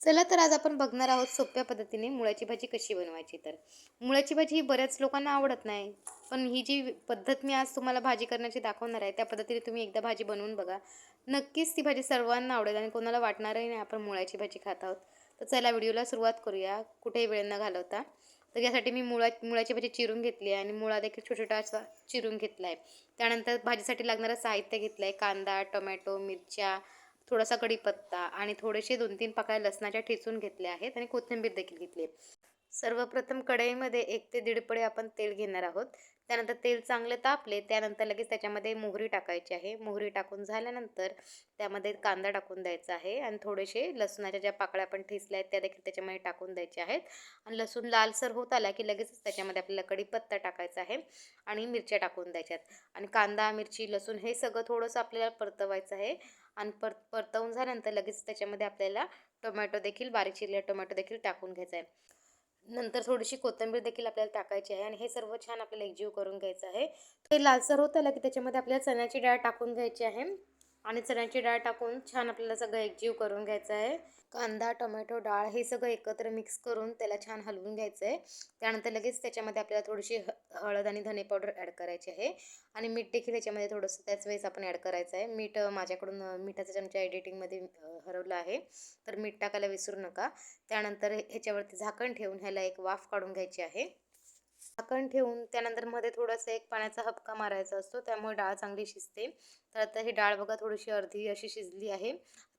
चला तर आज आपण बघणार आहोत सोप्या पद्धतीने मुळ्याची भाजी कशी बनवायची. तर मुळ्याची भाजी ही बऱ्याच लोकांना आवडत नाही. पण ही जी पद्धत मी आज तुम्हाला भाजी करण्याची दाखवणार आहे, त्या पद्धतीने तुम्ही एकदा भाजी बनवून बघा. नक्कीच ती भाजी सर्वांना आवडेल आणि कोणाला वाटणारही नाही आपण मुळ्याची भाजी खात आहोत. तर चला व्हिडिओला सुरुवात करूया, कुठेही वेळ न घालवता. तर यासाठी मी मुळाची भाजी चिरून घेतली आहे आणि मुळा देखील छोटा असा चिरून घेतला आहे. त्यानंतर भाजीसाठी लागणारं साहित्य घेतलं आहे: कांदा, टोमॅटो, मिरच्या, थोडासा कढीपत्ता आणि थोडेसे 2-3 पाकळ्या लसणाच्या ठेचून घेतल्या आहेत आणि कोथिंबीर देखील घेतली आहे. सर्वप्रथम कढईमध्ये 1 ते दीड पळे आपण तेल घेणार आहोत. त्यानंतर तेल चांगले तापले, त्यानंतर लगेच त्याच्यामध्ये मोहरी टाकायची आहे. मोहरी टाकून झाल्यानंतर त्यामध्ये कांदा टाकून द्यायचा आहे आणि थोडेसे लसणाच्या ज्या पाकळ्या आपण ठेचल्या आहेत त्या देखील त्याच्यामध्ये टाकून द्यायच्या आहेत. आणि लसूण लालसर होत आला की लगेचच त्याच्यामध्ये आपल्याला कढीपत्ता टाकायचा आहे आणि मिरच्या टाकून द्यायच्यात. आणि कांदा, मिरची, लसूण हे सगळं थोडंसं आपल्याला परतवायचं आहे. आणि परतवून झाल्यानंतर लगेच त्याच्यामध्ये आपल्याला टोमॅटो देखील, बारीक चिरलेला टोमॅटो देखील टाकून घ्यायचा आहे. नंतर थोडीशी कोथिंबीर देखील आपल्याला टाकायची आहे आणि हे सर्व छान आपल्याला एकजीव करून घ्यायचं आहे. ते लालसर होत आलं की त्याच्यामध्ये आपल्याला चण्याची डाळ टाकून घ्यायची आहे आणि चण्याची डाळ टाकून छान आपल्याला सगळं एकजीव करून घ्यायचं आहे. कांदा, टोमॅटो, डाळ हे सगळं एकत्र मिक्स करून त्याला छान हलवून घ्यायचं आहे. त्यानंतर लगेच त्याच्यामध्ये आपल्याला थोडीशी हळद आणि धने पावडर ॲड करायची आहे आणि मीठ देखील त्याच्यामध्ये थोडंसं त्याच वेळेस आपण ॲड करायचं आहे. मीठ माझ्याकडून मिठाचा चमचा एडिटिंगमध्ये हरवलं आहे, तर मीठ टाकायला विसरू नका. त्यानंतर ह्याच्यावरती झाकण ठेवून ह्याला एक वाफ काढून घ्यायची आहे. झाकण ठेवून त्यानंतर मध्ये थोडासा एक पाण्याचा हबका मारायचा असतो, त्यामुळे डाळ चांगली शिजते. तर आता ही डाळ बघा थोडीशी अर्धी अशी शिजली आहे.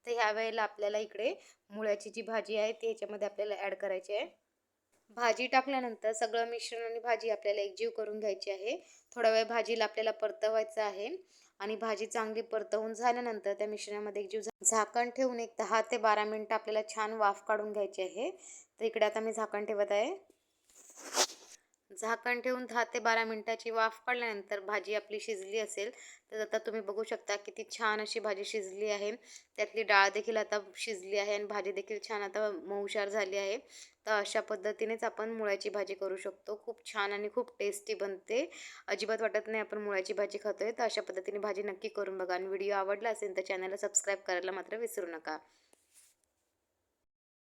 तर ह्या वेळेला आपल्याला इकडे मुळ्याची जी भाजी आहे ती ह्याच्यामध्ये आपल्याला ॲड करायची आहे. भाजी टाकल्यानंतर सगळं मिश्रण आणि भाजी आपल्याला एकजीव करून घ्यायची आहे. थोडा वेळ भाजीला आपल्याला परतवायचं आहे आणि भाजी चांगली परतवून झाल्यानंतर त्या मिश्रणामध्ये एकजीव झाकण ठेवून एक 10 ते 12 मिनिटं आपल्याला छान वाफ काढून घ्यायची आहे. तर इकडे आता मी झाकण ठेवत आहे. झाकण ठेवून 10 ते 12 मिनिटाची वाफ काढल्यानंतर भाजी आपली शिजली असेल, तर आता तुम्ही बघू शकता किती छान अशी भाजी शिजली आहे. त्यातली डाळ देखील आता शिजली आहे आणि भाजी देखील छान आता मऊशार झाली आहे. तर अशा पद्धतीनेच आपण मुळ्याची भाजी करू शकतो. खूप छान आणि खूप टेस्टी बनते. अजिबात वाटत नाही आपण मुळ्याची भाजी खातोय. तर अशा पद्धतीने भाजी नक्की करून बघा आणि व्हिडिओ आवडला असेल तर चॅनलला सबस्क्राईब करायला मात्र विसरू नका.